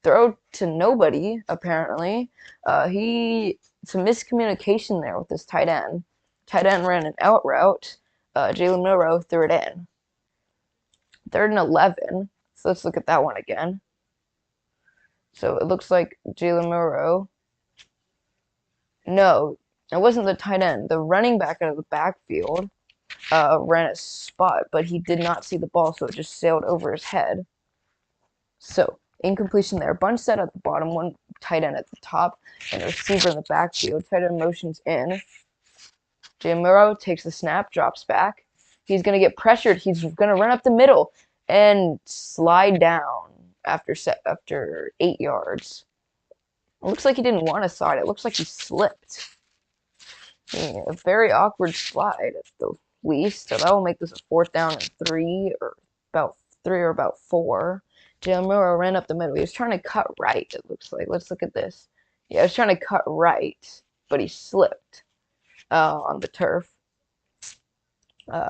throw to nobody, apparently. Some miscommunication there with this tight end. Tight end ran an out route. Jalen Murrow threw it in. 3rd and 11. So let's look at that one again. So it looks like Jalen Murrow. No, it wasn't the tight end. The running back out of the backfield ran a spot, but he did not see the ball, so it just sailed over his head. So, incompletion there. Bunch set at the bottom, 1 tight end at the top, and a receiver in the backfield. Tight end motions in. Jalen Murrow takes the snap, drops back. He's going to get pressured. He's going to run up the middle and slide down after 8 yards. It looks like he didn't want to slide. It looks like he slipped. Yeah, a very awkward slide at the least. So that will make this a 4th down and 3, or about 4. Jalen Murrow ran up the middle. He was trying to cut right, it looks like. Let's look at this. Yeah, he was trying to cut right, but he slipped on the turf.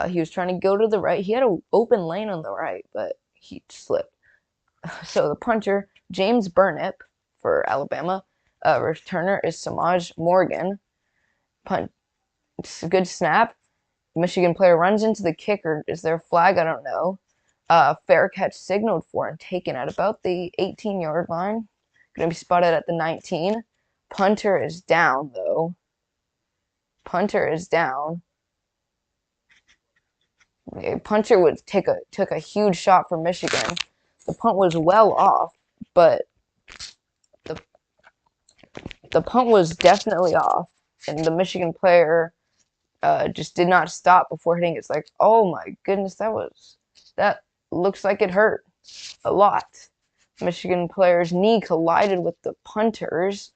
He was trying to go to the right. He had an open lane on the right, but he slipped. So the puncher, James Burnip for Alabama. Returner is Samaj Morgan. Punt. It's a good snap. Michigan player runs into the kicker. Is there a flag? I don't know. Fair catch signaled for and taken at about the 18-yard line. Going to be spotted at the 19. Punter is down, though. Punter is down. Punter took a huge shot for Michigan. The punt was well off, but the punt was definitely off, and the Michigan player just did not stop before hitting it. It's like, oh my goodness, that looks like it hurt a lot. Michigan player's knee collided with the punter's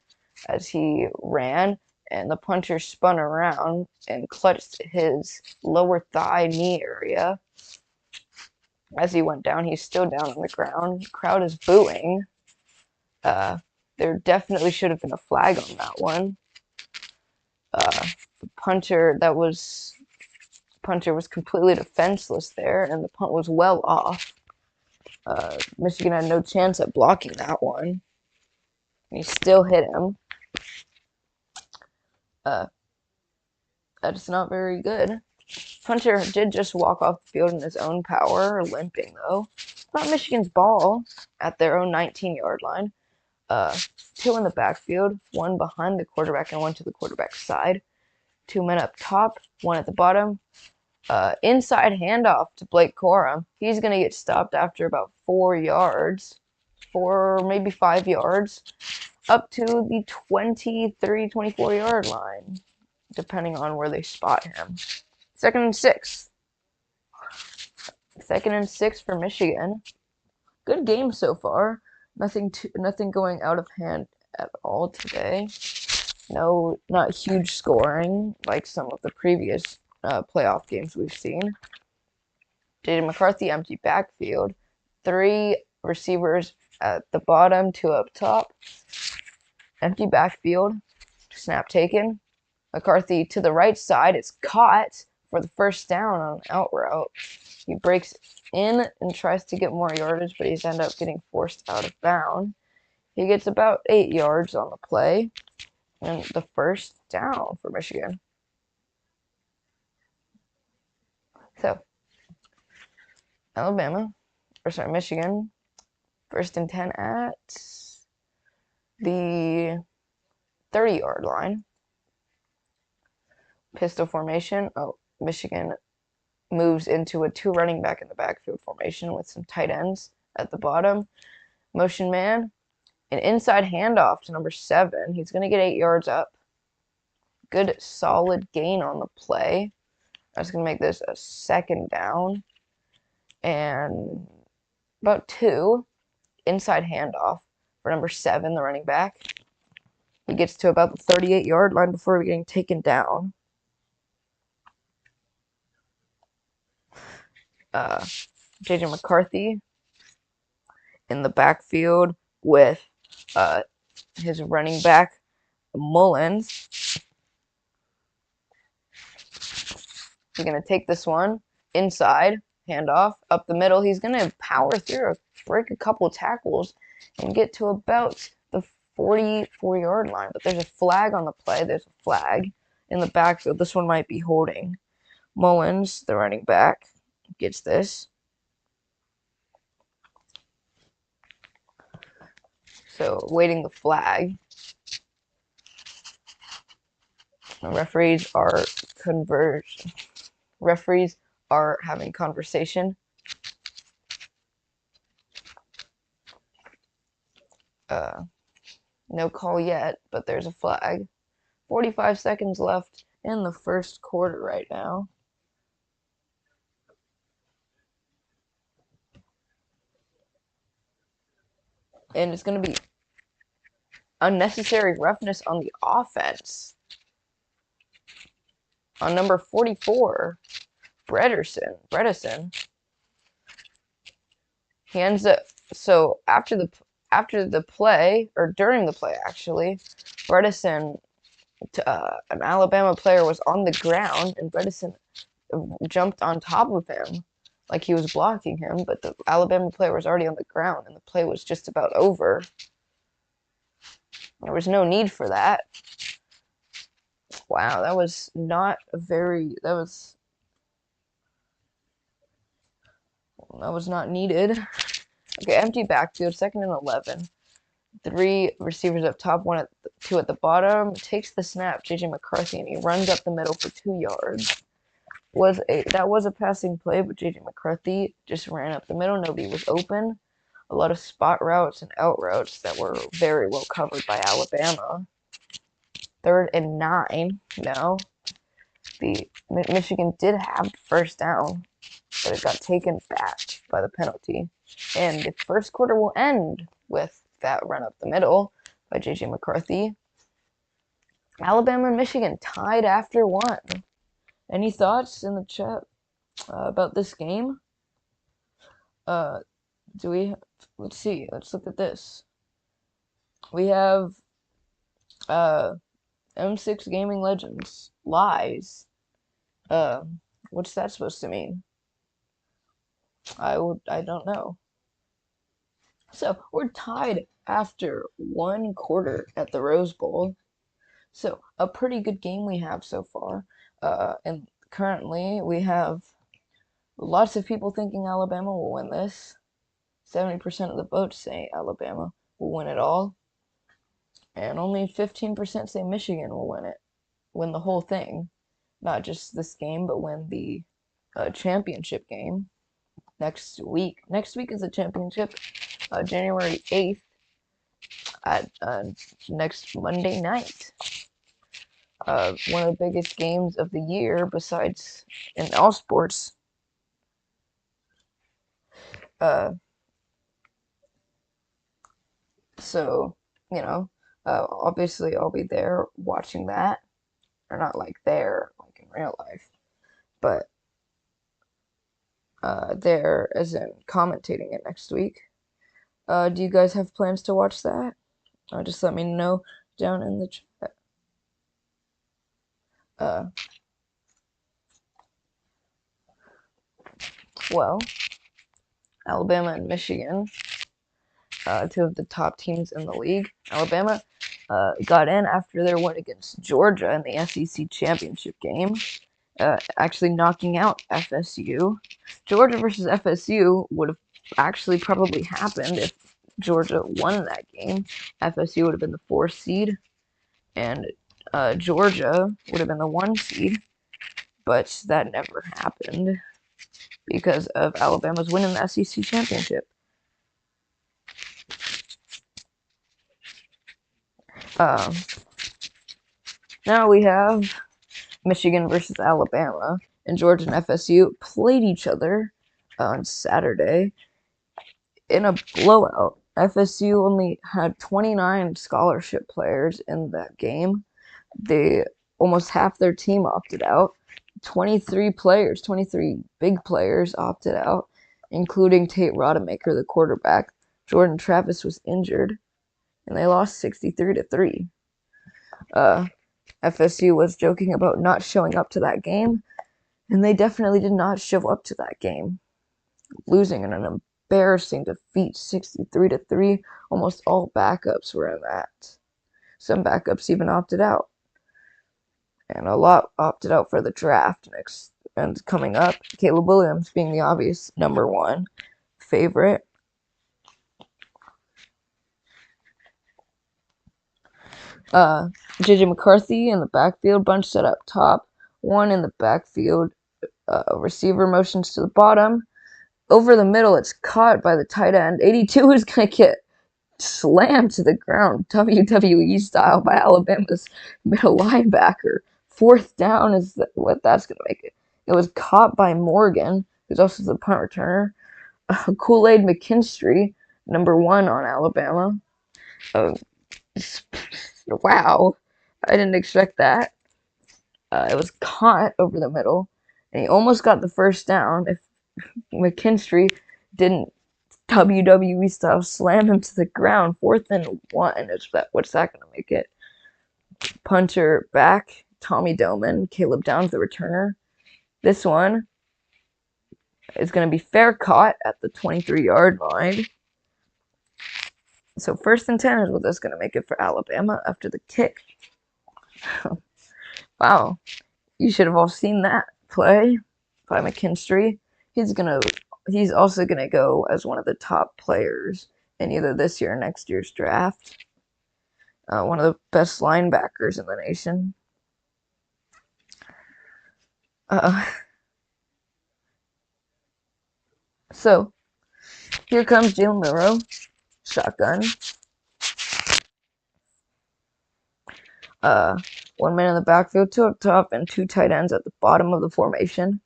as he ran, and the punter spun around and clutched his lower thigh knee area. As he went down, he's still down on the ground. The crowd is booing. There definitely should have been a flag on that one. The punter was completely defenseless there, and the punt was well off. Michigan had no chance at blocking that one. He still hit him. That's not very good. Punter did just walk off the field in his own power, limping though. Not Michigan's ball at their own 19-yard line. 2 in the backfield, 1 behind the quarterback and 1 to the quarterback's side. 2 men up top, 1 at the bottom. Inside handoff to Blake Corum. He's going to get stopped after about 4 yards, 4 maybe 5 yards, up to the 23, 24-yard line, depending on where they spot him. 2nd and 6. 2nd and 6 for Michigan. Good game so far. Nothing going out of hand at all today. No, not huge scoring like some of the previous playoff games we've seen. J.J. McCarthy, empty backfield. 3 receivers at the bottom, 2 up top. Empty backfield. Snap taken. McCarthy to the right side. It's caught for the first down on an out route. He breaks in and tries to get more yardage, but he's ended up getting forced out of bounds. He gets about 8 yards on the play, and the first down for Michigan. So, Michigan, 1st and 10 at the 30-yard line. Pistol formation. Oh, Michigan moves into a 2 running back in the backfield formation with some tight ends at the bottom. Motion man. An inside handoff to number 7. He's going to get 8 yards up. Good solid gain on the play. That's going to make this a 2nd down. And about 2. Inside handoff for number 7, the running back. He gets to about the 38-yard line before getting taken down. J.J. McCarthy in the backfield with his running back, Mullins. He's going to take this one inside, handoff, up the middle. He's going to power through, break a couple tackles, and get to about the 44-yard line. But there's a flag on the play. There's a flag in the backfield. This one might be holding. Mullins, the running back, gets this. So, waiting the flag. The referees are having conversation. No call yet, but there's a flag. 45 seconds left in the first quarter right now. And it's going to be unnecessary roughness on the offense. On number 44, Bredesen. He ends up, so after the play, or during the play actually, Bredesen, an Alabama player was on the ground, and Bredesen jumped on top of him like he was blocking him, but the Alabama player was already on the ground, and the play was just about over. There was no need for that. Wow, that was not a very, That was not needed. Okay, empty backfield, 2nd and 11. 3 receivers up top, 2 at the bottom. Takes the snap, JJ McCarthy, and he runs up the middle for 2 yards. That was a passing play, but JJ McCarthy just ran up the middle. Nobody was open. A lot of spot routes and out routes that were very well covered by Alabama. 3rd and 9 now. Michigan did have first down, but it got taken back by the penalty. And the first quarter will end with that run up the middle by JJ McCarthy. Alabama and Michigan tied after 1. Any thoughts in the chat about this game? Let's see. Let's look at this. We have M6 Gaming Legends lies. What's that supposed to mean? I don't know. So we're tied after 1 quarter at the Rose Bowl. So a pretty good game we have so far. And currently we have lots of people thinking Alabama will win this. 70% of the votes say Alabama will win it all. And only 15% say Michigan will win the whole thing. Not just this game, but win the championship game next week. Next week is the championship, January 8th at next Monday night. One of the biggest games of the year besides in all sports. So, you know, obviously I'll be there watching that. Or not like there, like in real life. But there as in commentating it next week. Do you guys have plans to watch that? Just let me know down in the chat. Well, Alabama and Michigan, 2 of the top teams in the league. Alabama got in after their win against Georgia in the SEC championship game, actually knocking out FSU. Georgia versus FSU would have actually probably happened if Georgia won that game. FSU would have been the 4th seed, and Georgia would have been the 1 seed, but that never happened because of Alabama's win in the SEC championship. Now we have Michigan versus Alabama, and Georgia and FSU played each other on Saturday in a blowout. FSU only had 29 scholarship players in that game. Almost half their team opted out. 23 big players opted out, including Tate Rodemaker, the quarterback. Jordan Travis was injured, and they lost 63-3. FSU was joking about not showing up to that game, and they definitely did not show up to that game, losing in an embarrassing defeat, 63-3. Almost all backups were in that. Some backups even opted out, and a lot opted out for the draft next. And coming up, Caleb Williams being the obvious number 1 favorite. JJ McCarthy in the backfield, bunch set up top, 1 in the backfield, receiver motions to the bottom. Over the middle, it's caught by the tight end. 82 is going to get slammed to the ground, WWE style, by Alabama's middle linebacker. 4th down is what that's going to make it. It was caught by Morgan, who's also the punt returner. Kool-Aid McKinstry, number 1 on Alabama. Wow, I didn't expect that. It was caught over the middle, and he almost got the first down if McKinstry didn't WWE style slam him to the ground. 4th and 1. What's that going to make it? Punter back, Tommy Doman, Caleb Downs, the returner. This one is going to be fair caught at the 23-yard line. So 1st and 10 is what that's going to make it for Alabama after the kick. Wow. You should have all seen that play by McKinstry. He's going to he's also going to go as one of the top players in either this year or next year's draft. One of the best linebackers in the nation. So, here comes Jalen Milroe. Shotgun. 1 man in the backfield, 2 up top, and 2 tight ends at the bottom of the formation.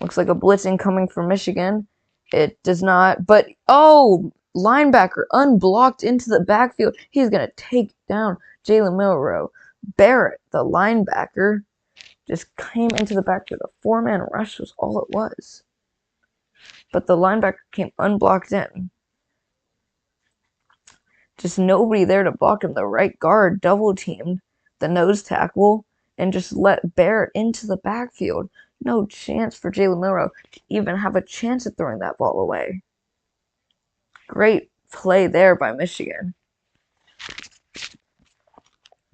Looks like a blitz incoming from Michigan. It does not, but oh, linebacker unblocked into the backfield. He's going to take down Jalen Milroe. Barrett, the linebacker, just came into the backfield. A 4-man rush was all it was. But the linebacker came unblocked in. Just nobody there to block him. The right guard double-teamed the nose tackle and just let Barrett into the backfield. No chance for Jalen Milroe to even have a chance at throwing that ball away. Great play there by Michigan.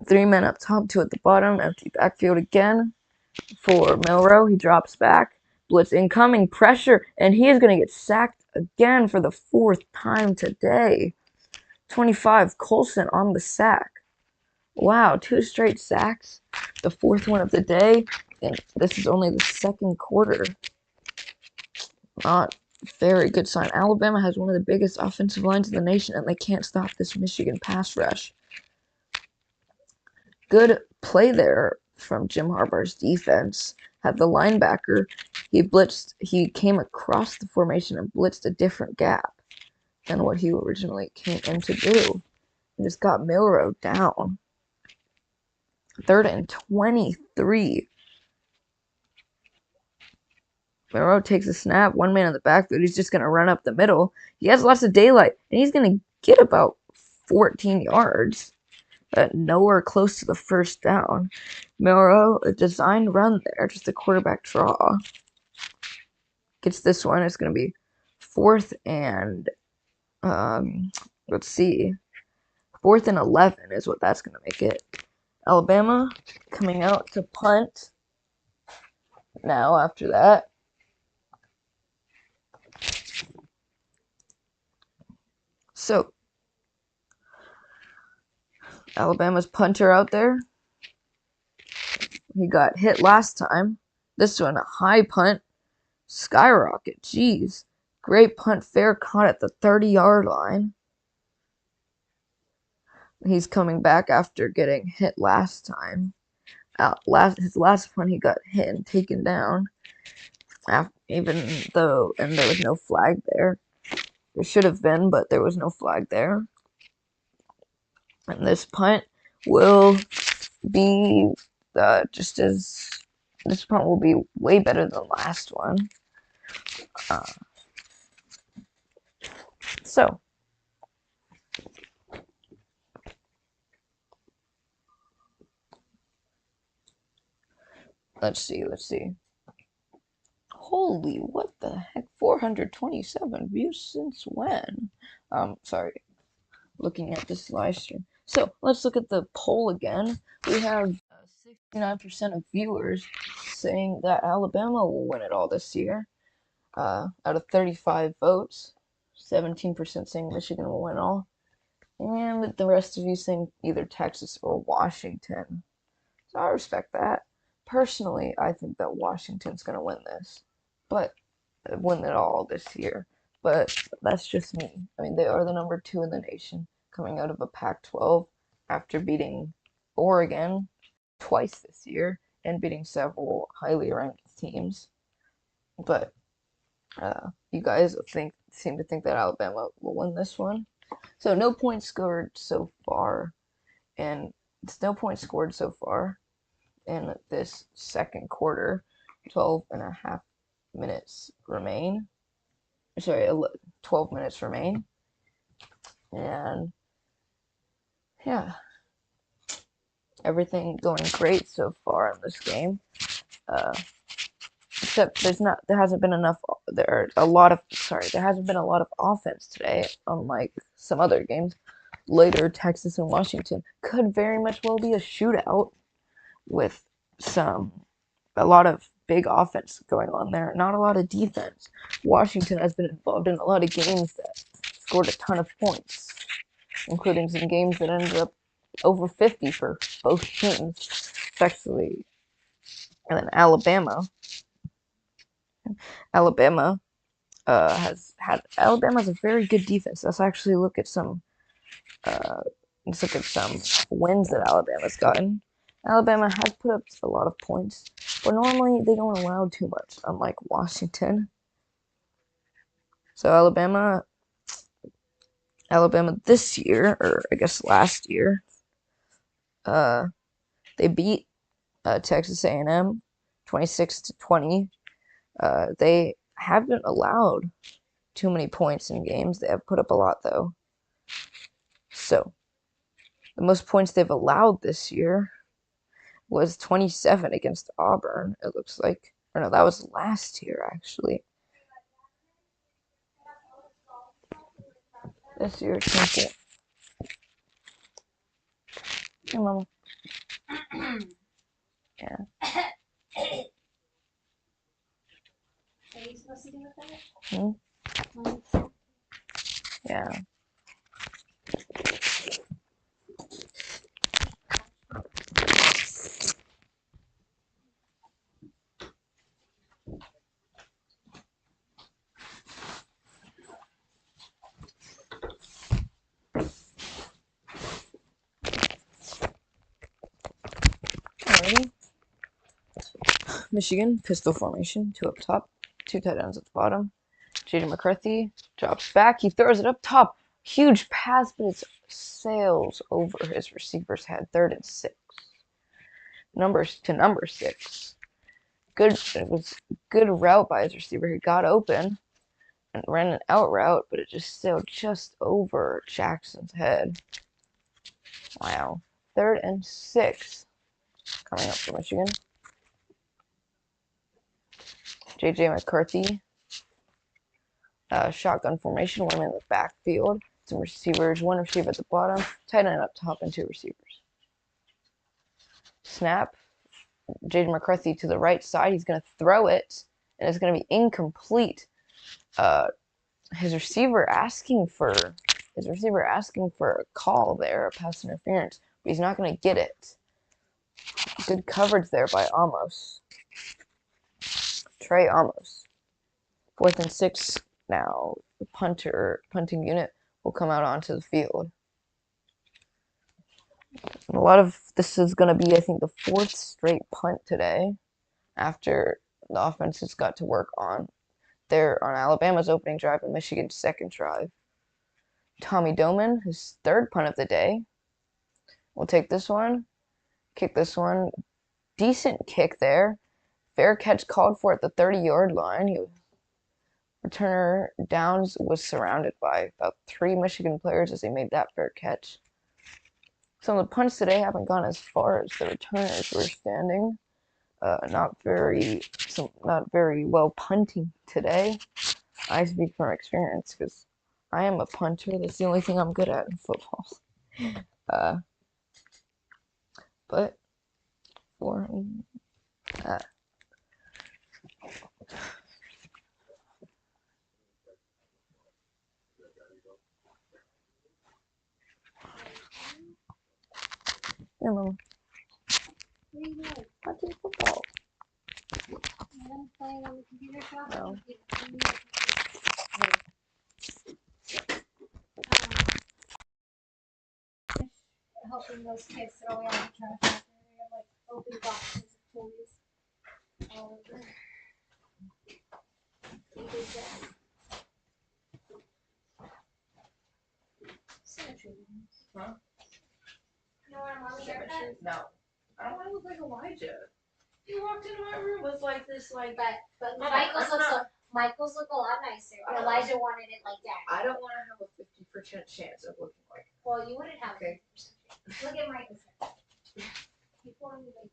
3 men up top, 2 at the bottom. Empty backfield again for Milroe. He drops back. Blitz incoming. Pressure. And he is going to get sacked again for the 4th time today. 25, Colson on the sack. Wow, 2 straight sacks. The 4th one of the day. And this is only the 2nd quarter. Not very good sign. Alabama has one of the biggest offensive lines in the nation, and they can't stop this Michigan pass rush. Good play there from Jim Harbaugh's defense. Had the linebacker, he came across the formation and blitzed a different gap than what he originally came in to do. And just got Milroe down. 3rd and 23. Milroe takes a snap, 1 man in the backfield. He's just going to run up the middle. He has lots of daylight, and he's going to get about 14 yards, but nowhere close to the 1st down. Milroe, a designed run there, just a quarterback draw. Gets this one. It's going to be 4th and, let's see, 4th and 11 is what that's going to make it. Alabama coming out to punt now after that. So, Alabama's punter out there. He got hit last time. This one, a high punt. Skyrocket. Jeez. Great punt. Fair caught at the 30-yard line. He's coming back after getting hit last time. His last punt, he got hit and taken down. Even though, and there was no flag there. There should have been, but there was no flag there. And this punt will be this punt will be way better than the last one. So, let's see. Holy, what the heck? 427 views since when? Sorry. Looking at this live stream. So, let's look at the poll again. We have 69% of viewers saying that Alabama will win it all this year. Out of 35 votes, 17% saying Michigan will win all. And the rest of you saying either Texas or Washington. So I respect that. Personally, I think that Washington's going to win this. But win it all this year. But that's just me. I mean, they are the number 2 in the nation, coming out of a Pac-12 after beating Oregon twice this year and beating several highly ranked teams. But you guys seem to think that Alabama will win this one. So no points scored so far, and it's no points scored so far in this 2nd quarter. 12 and a half minutes remain. Sorry, 12 minutes remain. And yeah, everything going great so far in this game. Except there hasn't been a lot of offense today, unlike some other games. Later, Texas and Washington could very much well be a shootout with a lot of big offense going on there, not a lot of defense. Washington has been involved in a lot of games that scored a ton of points, including some games that ended up over 50 for both teams, especially. And then Alabama Alabama's a very good defense. Let's actually look at some wins that Alabama's gotten. Alabama has put up a lot of points, but normally they don't allow too much, unlike Washington. So Alabama this year, or I guess last year, they beat Texas A&M 26-20. They haven't allowed too many points in games. They have put up a lot though. So the most points they've allowed this year was 27 against Auburn, it looks like. Or no, that was last year, actually. This year, it's simple. Hey, Mama. Yeah. Are you supposed to do with that? Yeah. Alrighty. Michigan, pistol formation, 2 up top, 2 tight ends at the bottom. J.J. McCarthy drops back, he throws it up top. Huge pass, but it sails over his receiver's head. 3rd and 6. Number 6. It was good route by his receiver. He got open and ran an out route, but it just sailed just over Jackson's head. Wow. 3rd and 6 coming up for Michigan. J.J. McCarthy, shotgun formation, 1 in the backfield. Some receivers, 1 receiver at the bottom, tight end up top, and 2 receivers. Snap. J.J. McCarthy to the right side. He's going to throw it, and it's going to be incomplete. His receiver asking for a call there, a pass interference, but he's not going to get it. Good coverage there by Trey Amos. 4th and 6 now. The punting unit will come out onto the field. And a lot of this is going to be, I think, the 4th straight punt today after the offense has got to work on Alabama's opening drive and Michigan's 2nd drive. Tommy Doman, his 3rd punt of the day. We'll take this one, kick this one. Decent kick there. Fair catch called for at the 30-yard line. Returner Downs was surrounded by about 3 Michigan players as they made that fair catch. Some of the punts today haven't gone as far as the returners were standing. Not very well punting today. I speak from experience because I am a punter. That's the only thing I'm good at in football. But for Mom. What are you doing? Watching football. I'm playing on the computer shop. No. Helping those kids throw away all the trash. They have like open boxes of toys all over. Huh? You know what I'm on the No. I don't want to look like Elijah. You walked into my room with like this, like. But Michael's look a lot nicer. Elijah wanted it like that. I don't want to have a 50% chance of looking like. Well, you wouldn't have Okay. 50%. Look at Michael's. Before we like.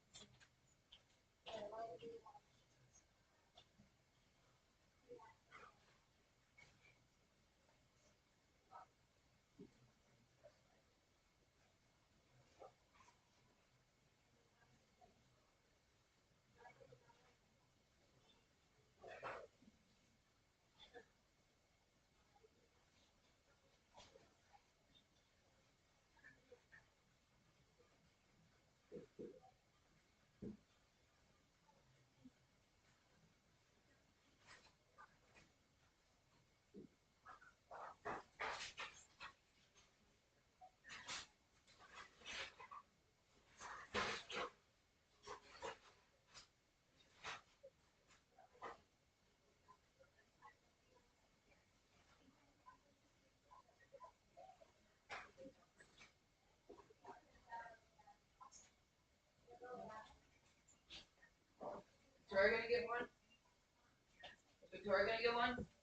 Victoria gonna get one? Is Victoria gonna get one?